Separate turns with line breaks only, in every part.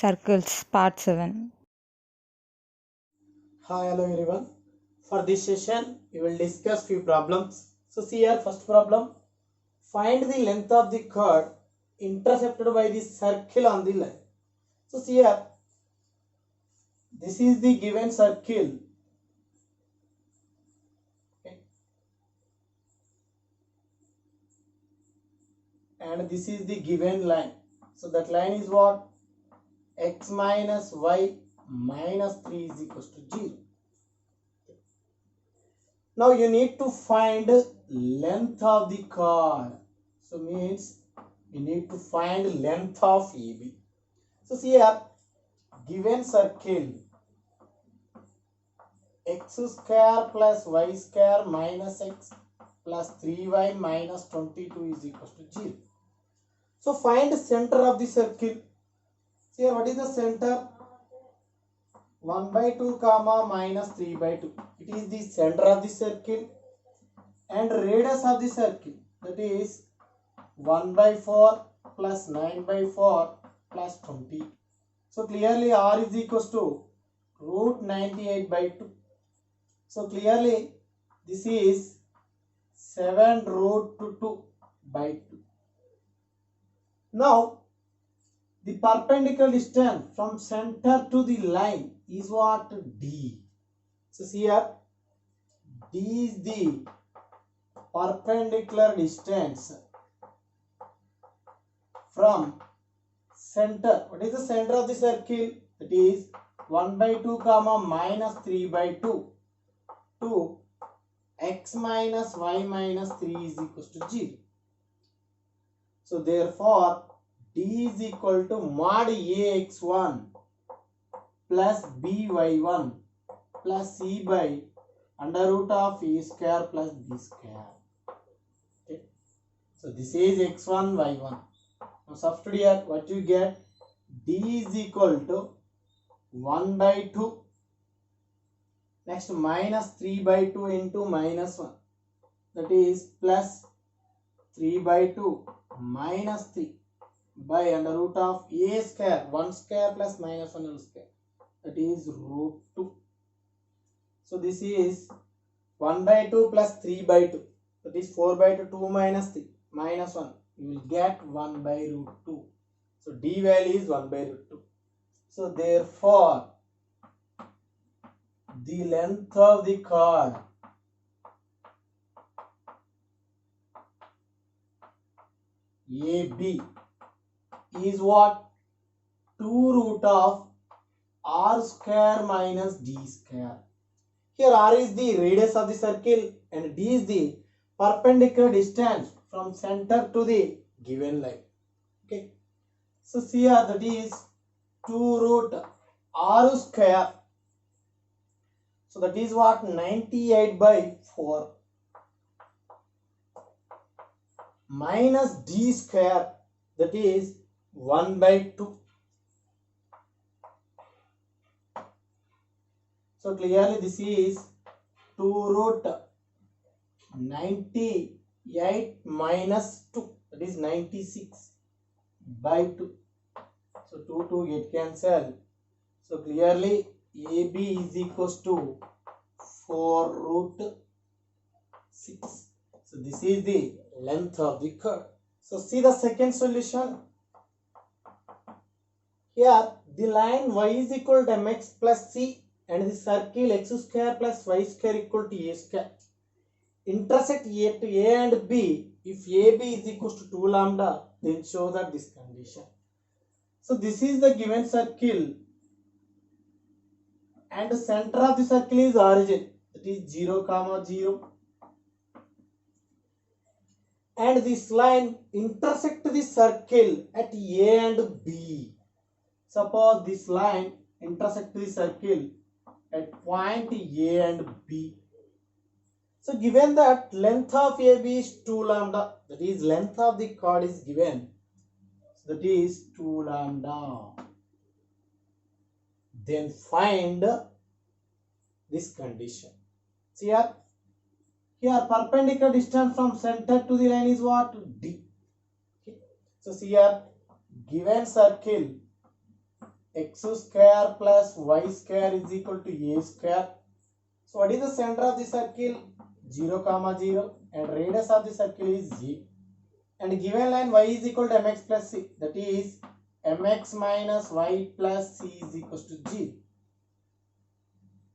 circles, part 7.
Hi, hello everyone. For this session, we will discuss few problems. So see here, first problem. Find the length of the chord intercepted by the circle on the line. So see here, this is the given circle. Okay. And this is the given line. So that line is what? X minus y minus 3 is equals to 0. Now you need to find length of the chord. So means you need to find length of AB. So see here, given circle x square plus y square minus x plus 3y minus 22 is equal to 0. So find the center of the circle. See here, what is the center? 1 by 2 comma minus 3 by 2. It is the center of the circle, and radius of the circle, that is 1 by 4 plus 9 by 4 plus 20. So clearly r is equals to root 98 by 2. So clearly this is 7 root 2 by 2. Now the perpendicular distance from center to the line is what? D. So see here, D is the perpendicular distance from center. What is the center of the circle? That is 1 by 2 comma minus 3 by 2 to x minus y minus 3 is equals to 0. So therefore D is equal to mod ax1 plus by1 plus c by under root of a square plus b square. Okay. So this is x1 y1. Now substitute here, what you get? D is equal to 1 by 2. Next minus 3 by 2 into minus 1. That is plus 3 by 2 minus 3 by under root of a square. 1 square plus minus 1 whole square. That is root 2. So this is 1 by 2 plus 3 by 2. That is 4 by 2, 2 minus 3 minus 1. You will get 1 by root 2. So D value is 1 by root 2. So therefore the length of the chord AB is what? 2 root of r square minus d square. Here r is the radius of the circle and d is the perpendicular distance from center to the given line. Okay. So see here, that is 2 root r square. So that is what? 98 by 4 minus d square, that is 1 by 2. So clearly this is 2 root 98 minus 2, that is 96 by 2. So 2 get cancelled. So clearly AB is equals to 4 root 6. So this is the length of the curve. So see the second solution. Here the line y is equal to mx plus c and the circle x square plus y square equal to a square intersect A to A and B. If AB is equals to 2 lambda, then show that this condition. So this is the given circle and the center of the circle is origin, that is 0 comma 0, and this line intersect the circle at A and B. Suppose this line intersect the circle at point A and B. So given that length of AB is 2 lambda, that is length of the chord is given, so that is 2 lambda. Then find this condition. See here perpendicular distance from center to the line is what? D. Okay. So see here, given circle x square plus y square is equal to a square. So what is the center of the circle? 0, 0, and radius of the circle is g. And given line y is equal to mx plus c, that is mx minus y plus c is equal to g.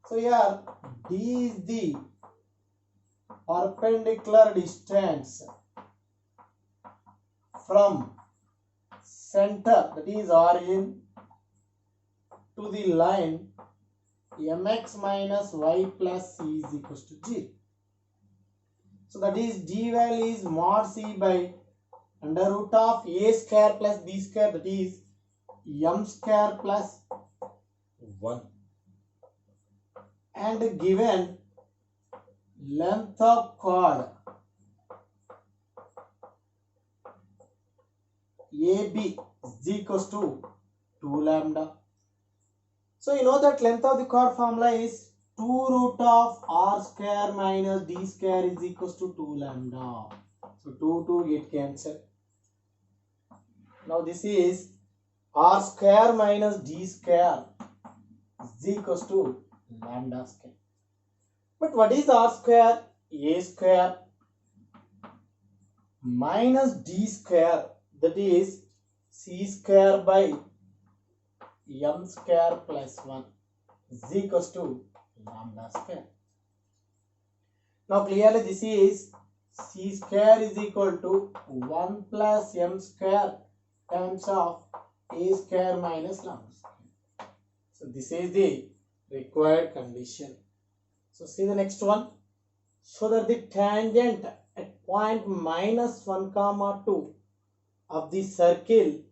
So here d is the perpendicular distance from center, that is origin, to the line mx minus y plus c is equal to g. So that is d value is mod c by under root of a square plus b square, that is m square plus 1. And given length of chord AB is equals to 2 lambda. So you know that length of the chord formula is 2 root of r square minus d square is equals to 2 lambda. So 2 get cancelled. Now this is r square minus d square is equals to lambda square. But what is r square? A square minus d square, that is c square by m square plus 1 is equals to lambda square. Now clearly this is c square is equal to 1 plus m square times of a square minus lambda square. So this is the required condition. So see the next one. So that the tangent at point minus 1, 2 of the circle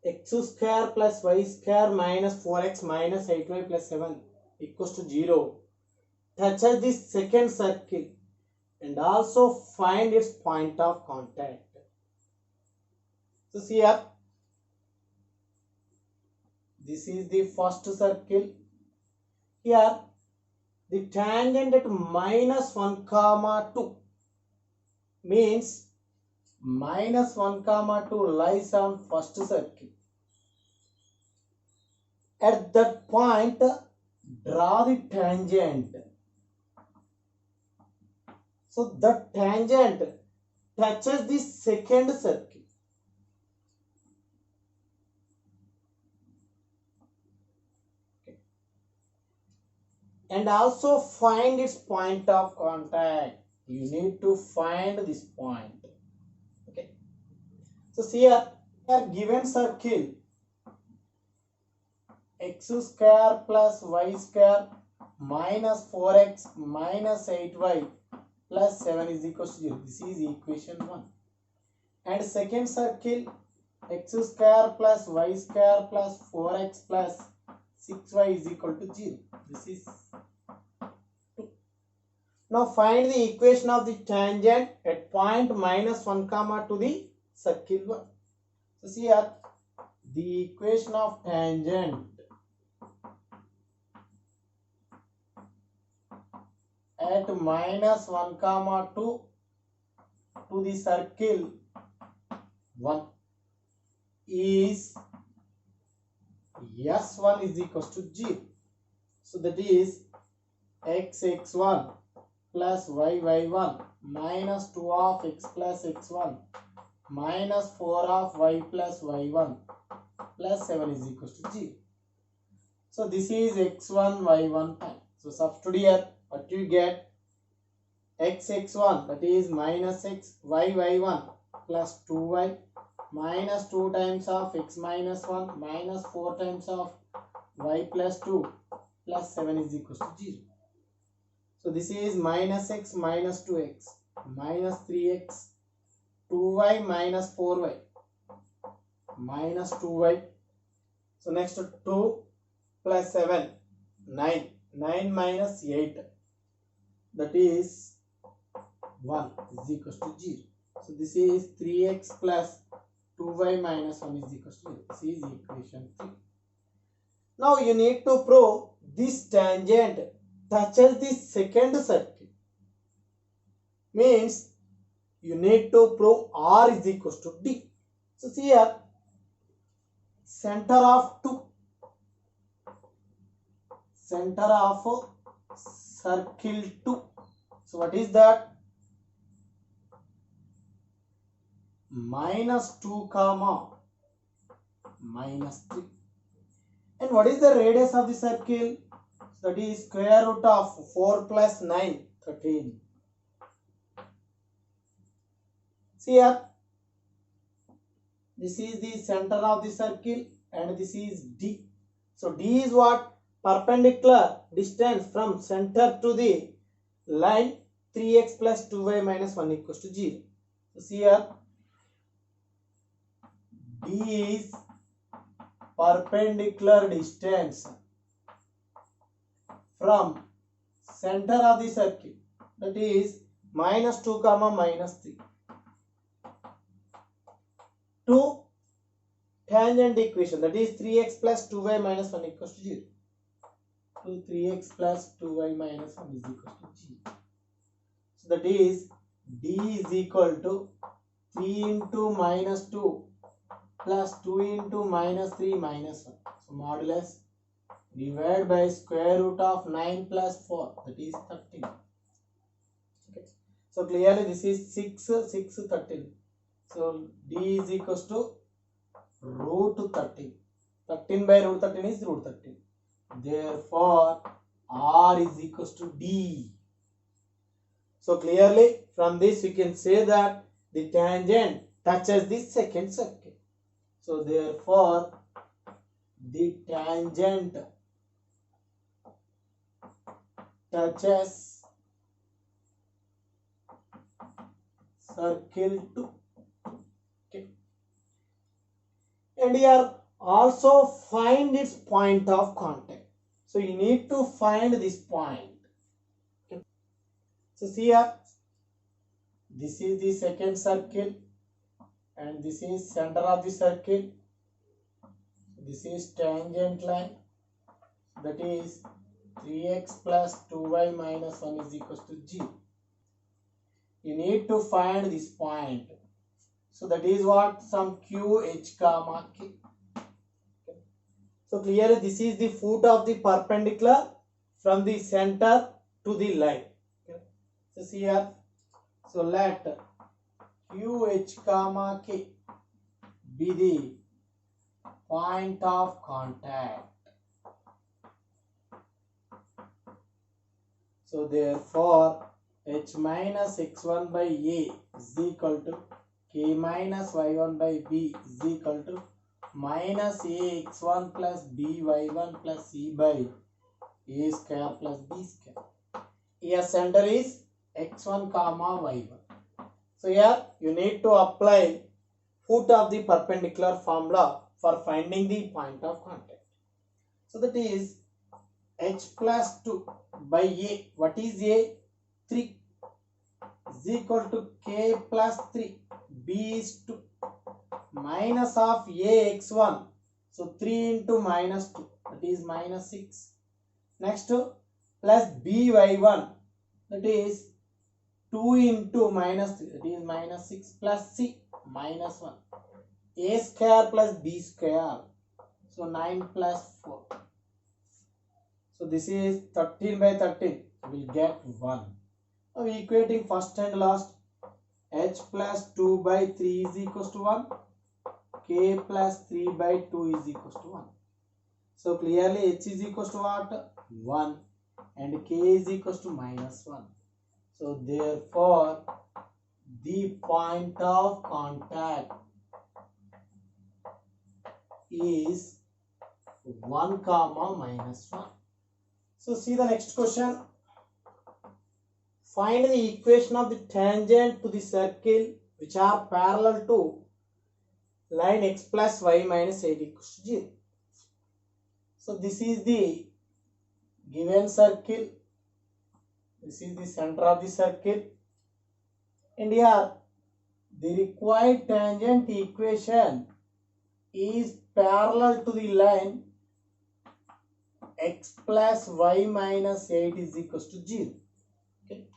x square plus y square minus 4x minus 8y plus 7 equals to 0 touches the second circle and also find its point of contact. So see here, this is the first circle. Here the tangent at minus 1, 2 means minus 1, 2 lies on first circle. At that point, draw the tangent. So the tangent touches the second circle. Okay. And also find its point of contact. You need to find this point. Okay. So see here given circle x square plus y square minus 4x minus 8y plus 7 is equal to 0. This is equation 1. And second circle x square plus y square plus 4x plus 6y is equal to 0. This is 2. Now find the equation of the tangent at point minus 1, to the circle 1. So see here the equation of tangent at minus 1, 2 to the circle 1 is S1 is equal to 0. So that is x1 plus y1 minus 2 of x plus x1 minus 4 of y plus y1 plus 7 is equal to 0. So this is x1 y1 time. So substitute here, what you get? X1 that is minus x y1 plus 2y minus 2 times of x minus 1 minus 4 times of y plus 2 plus 7 is equal to 0. So this is minus x minus 2x minus 3x 2y minus 4y minus 2y. So next 2 plus 7 9 9 minus 8 that is 1 is equal to 0. So this is 3x plus 2y minus 1 is equal to 0. This is equation 3. Now you need to prove this tangent touches the second circle. Means you need to prove r is equal to d. So see here, center of 2 center of circle 2. So what is that? -2 comma -3. And what is the radius of the circle? So that is square root of 4 plus 9, 13. See here, this is the center of the circle and this is D. So D is what? Perpendicular distance from center to the line 3x plus 2y minus 1 equals to 0. So see here, D is perpendicular distance from center of the circle, that is -2 comma -3, to tangent equation, that is 3x plus 2y minus 1 equals to 0. To 3x plus 2y minus 1 is equal to 0. So that is D is equal to 3 into -2 plus 2 into -3 minus 1. So modulus divided by square root of 9 plus 4, that is 13. Okay. So clearly this is 6, 13. So D is equals to root 13. 13 by root 13 is root 13. Therefore, R is equals to D. So clearly from this we can say that the tangent touches the second circle. So therefore, the tangent touches circle 2. Okay. And here also find its point of contact. So you need to find this point. Okay. So see here, this is the second circle and this is center of the circle. This is tangent line, that is 3x plus 2y minus 1 is equals to 0. You need to find this point. So that is what? Some q h comma k. So clearly this is the foot of the perpendicular from the center to the line. Okay. So see here. So let q h comma k be the point of contact. So therefore h minus x1 by a is equal to k minus y1 by b is equal to minus a x1 plus b y1 plus c by a square plus b square. Here center is x1 comma y1. So here you need to apply foot of the perpendicular formula for finding the point of contact. So that is h plus 2 by a. What is a? 3 is equal to k plus 3. B is 2 minus of a x1. So 3 into -2, that is -6. Next plus b y1, that is 2 into -3, that is -6, plus c -1. A square plus b square, so 9 plus 4. So this is 13 by 13, we will get 1. Now equating first and last, h plus 2 by 3 is equals to 1, k plus 3 by 2 is equals to 1. So clearly h is equals to what? 1 and k is equals to -1. So therefore the point of contact is 1 comma -1. So see the next question. Find the equation of the tangent to the circle which are parallel to line x plus y minus 8 equals to 0. So this is the given circle. This is the center of the circle. And here the required tangent equation is parallel to the line x plus y minus 8 is equals to 0. Okay.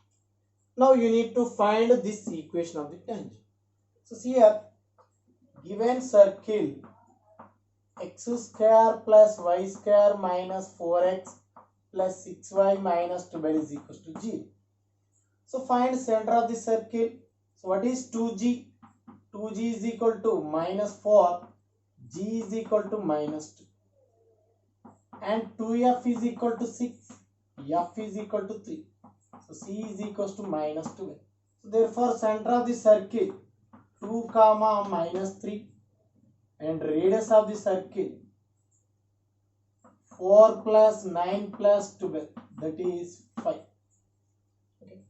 Now you need to find this equation of the tangent. So see here, given circle x square plus y square minus 4x plus 6y minus 12 is equals to 0. So find center of the circle. So what is 2g? 2g is equal to minus 4, g is equal to minus 2. And 2f is equal to 6, f is equal to 3. So c is equals to minus 12. So therefore center of the circle 2 comma minus 3 and radius of the circle 4 plus 9 plus 12, that is 5. Okay.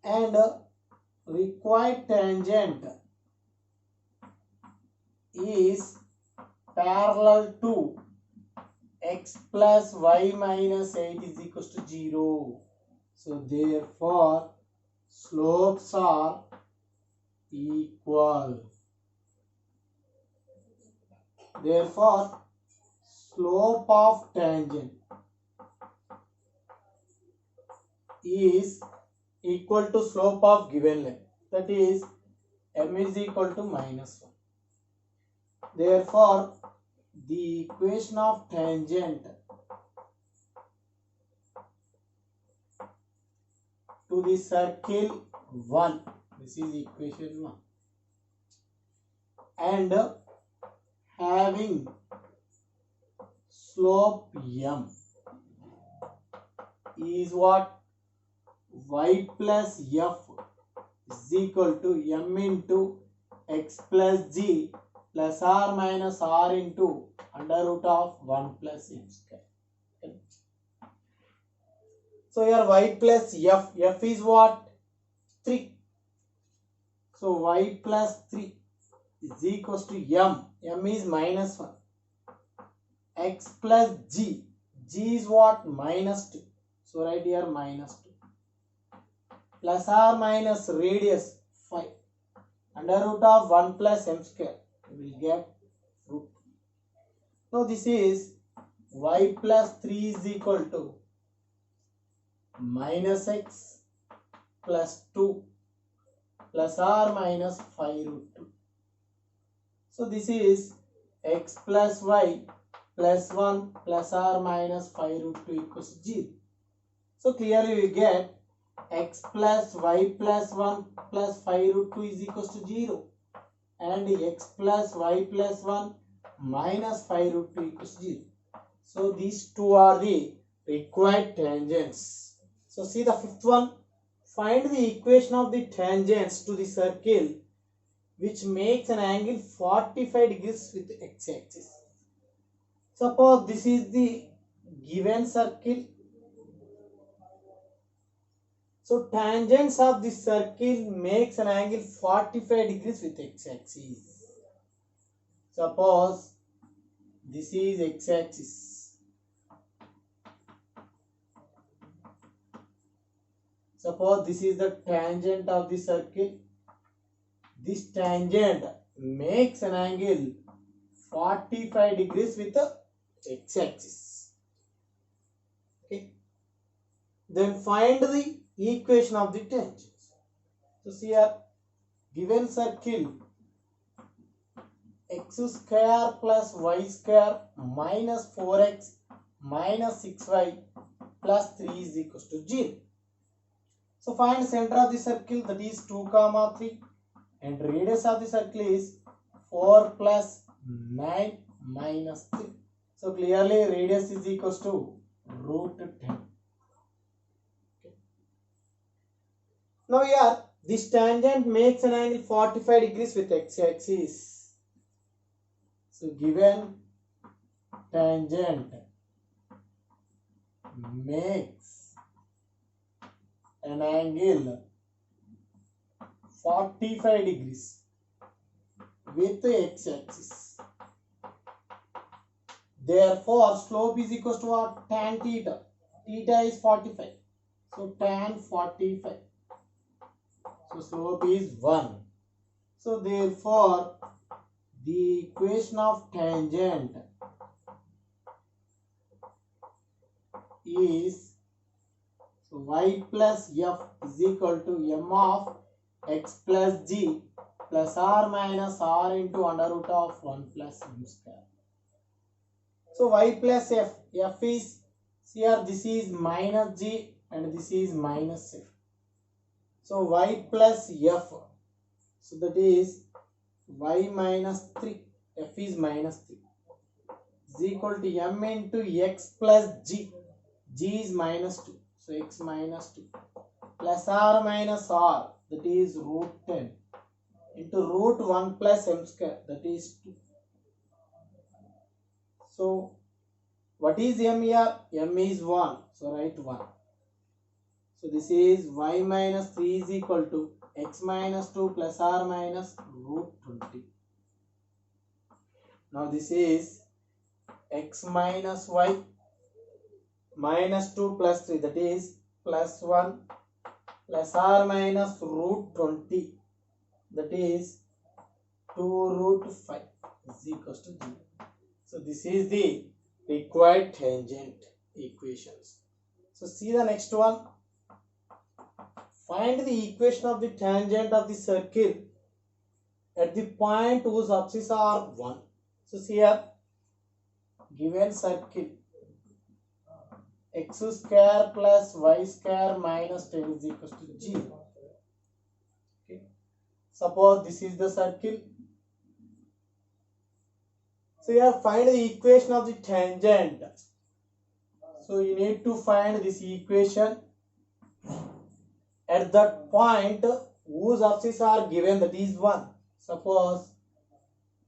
And required tangent is parallel to x plus y minus 8 is equals to 0. So therefore slopes are equal. Therefore slope of tangent is equal to slope of given line, that is m is equal to minus 1. Therefore the equation of tangent to the circle 1, this is equation 1, and having slope m is what? Y plus f is equal to m into x plus g plus r minus r into under root of 1 plus m square. Okay. So here y plus f is what? 3. So y plus 3 is equals to m is minus 1. X plus g is what? Minus 2. So right here minus 2. Plus r minus radius 5. Under root of 1 plus m square. We will get root. Now this is y plus 3 is equal to minus x plus 2 plus r minus 5 root 2. So this is x plus y plus 1 plus r minus 5 root 2 equals 0. So clearly we get x plus y plus 1 plus 5 root 2 is equals to 0. And x plus y plus 1 minus 5 root 2 equals 0. So these two are the required tangents. So see the fifth one. Find the equation of the tangents to the circle which makes an angle 45 degrees with x-axis. Suppose this is the given circle. So tangents of this circle makes an angle 45 degrees with x-axis. Suppose this is x-axis. Suppose this is the tangent of the circle. This tangent makes an angle 45 degrees with the x-axis. Okay. Then find the equation of the tangents. So see here, given circle x square plus y square minus 4x minus 6y plus 3 is equals to 0. So find center of the circle, that is 2 comma 3, and radius of the circle is 4 plus 9 minus 3. So clearly radius is equals to root 10. Now here, this tangent makes an angle 45 degrees with x-axis. So given tangent makes an angle 45 degrees with the x-axis. Therefore, slope is equals to what? Tan theta. Theta is 45. So tan 45. So slope is 1. So therefore the equation of tangent is, so y plus f is equal to m of x plus g plus r minus r into under root of 1 plus m square. So y plus f. F is here, this is minus g and this is minus f. So y plus f. So that is y minus 3. F is minus 3. Is equal to m into x plus g. G is minus 2. So x minus 2. Plus r minus r. That is root 10. Into root 1 plus m square. That is 2. So what is m here? M is 1. So write 1. So this is y minus 3 is equal to x minus 2 plus r minus root 20. Now this is x minus y minus 2 plus 3, that is plus 1 plus r minus root 20, that is 2 root 5 is equals to 0. So this is the required tangent equations. So see the next one. Find the equation of the tangent of the circle at the point whose axes are 1. So see here, given circle x square plus y square minus 10 is equals to 0. Okay. Suppose this is the circle. So here find the equation of the tangent. So you need to find this equation at that point whose axes are given, that is 1. Suppose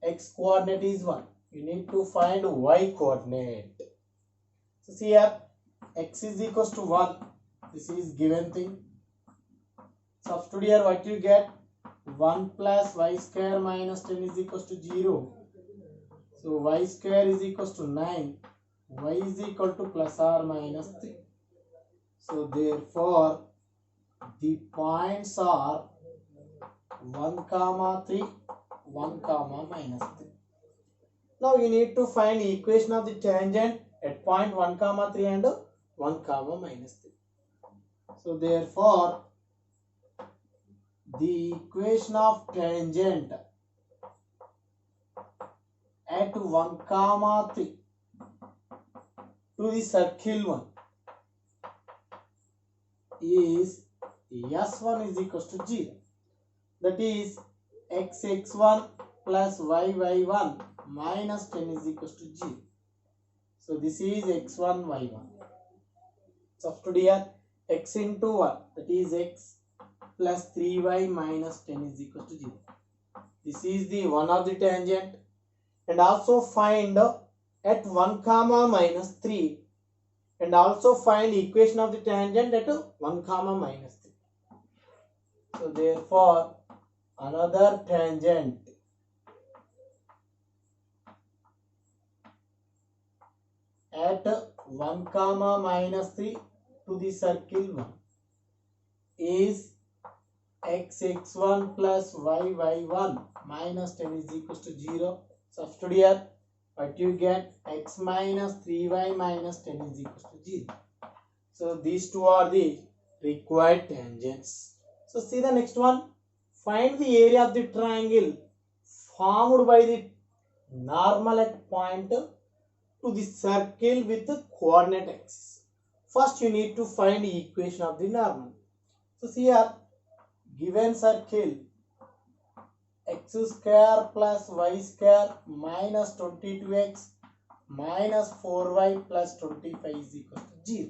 x coordinate is 1. You need to find y coordinate. So see here, x is equals to 1. This is given thing. Substitute here, what you get? 1 plus y square minus 10 is equals to 0. So y square is equals to 9. Y is equal to plus or minus 3. So therefore, the points are 1 comma 3, 1 comma minus 3. Now you need to find equation of the tangent at point 1 comma 3 and 1 comma minus 3. So therefore, the equation of tangent at 1 comma 3 to the circle 1 is S1 is equals to 0. That is x1 plus y1 minus 10 is equals to 0. So this is x1, y1. Substitute here, x into 1, that is x plus 3y minus 10 is equals to 0. This is the one of the tangent. And also find at 1 comma minus 3. And also find equation of the tangent at 1 comma minus 3. So therefore, another tangent at 1 comma minus 3 to the circle 1 is x1 plus y1 minus 10 is equals to 0. Substitute here, what you get? X minus 3y minus 10 is equals to 0. So these two are the required tangents. So see the next one. Find the area of the triangle formed by the normal at point to the circle with the coordinate axis. First you need to find the equation of the normal. So see here, given circle x square plus y square minus 22x minus 4y plus 25 is equal to 0.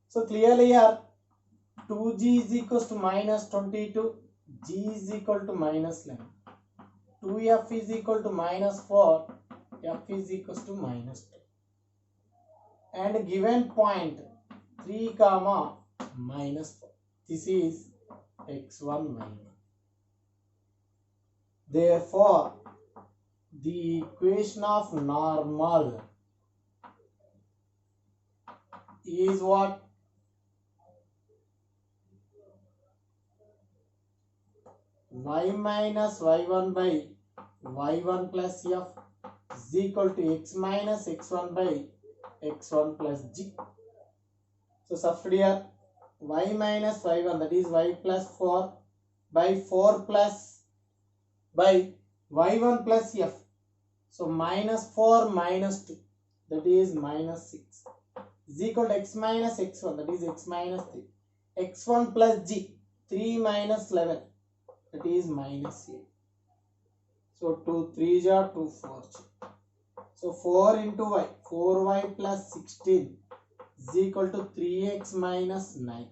So clearly here 2g is equals to minus 22, g is equal to minus 11, 2f is equal to minus 4, f is equals to minus 2. And given point 3 comma minus 4. This is x1, y1. Therefore, the equation of normal is what? Y minus y1 by y1 plus f is equal to x minus x1 by x1 plus g. So substitute here, y minus y1, that is y plus 4 by 4 plus by y1 plus f. So minus 4 minus 2. that is minus 6 is equal to x minus x1 that is x minus 3. x1 plus g 3 minus 11 that is minus 8. So 2 3 are 2 4 g. So 4 into y 4y plus 16 is equal to 3x minus 9.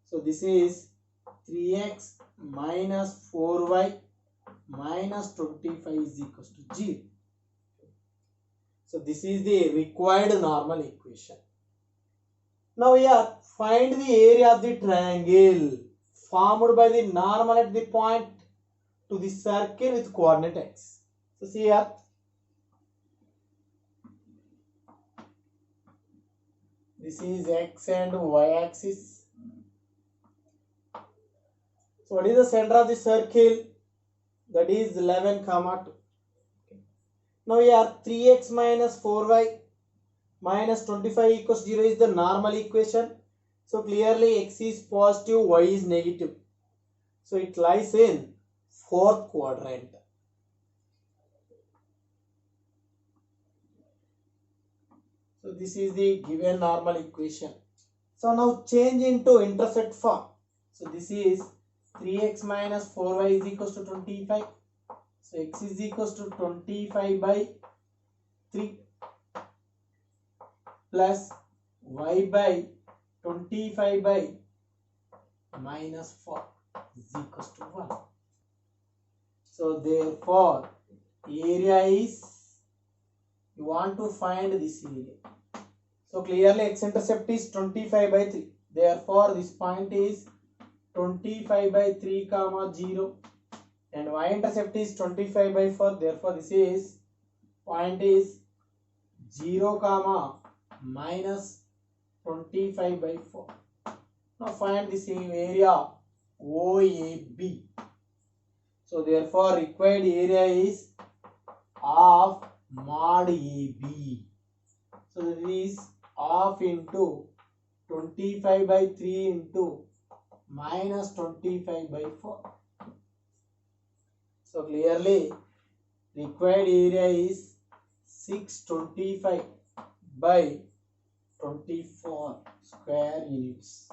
So this is 3x minus 4y minus 25 is equal to 0. So this is the required normal equation. Now here find the area of the triangle formed by the normal at the point to the circle with coordinate x. So see here, this is x and y axis. So what is the center of the circle? That is 11 comma 2. Now here 3x minus 4y minus 25 equals 0 is the normal equation. So clearly x is positive, y is negative. So it lies in fourth quadrant. So this is the given normal equation. So now change into intersect form. So this is 3x minus 4y is equals to 25. So x is equals to 25 by 3 plus y by 25 by minus 4 is equals to 1. So therefore area is, you want to find this area. So clearly x-intercept is 25 by 3. Therefore this point is 25 by 3 comma 0 and y-intercept is 25 by 4. Therefore this is point is 0 comma minus 25 by 4. Now find the same area OAB. So therefore required area is of mod AB. So that is half into 25 by 3 into minus 25 by 4. So clearly required area is 625 by 24 square units.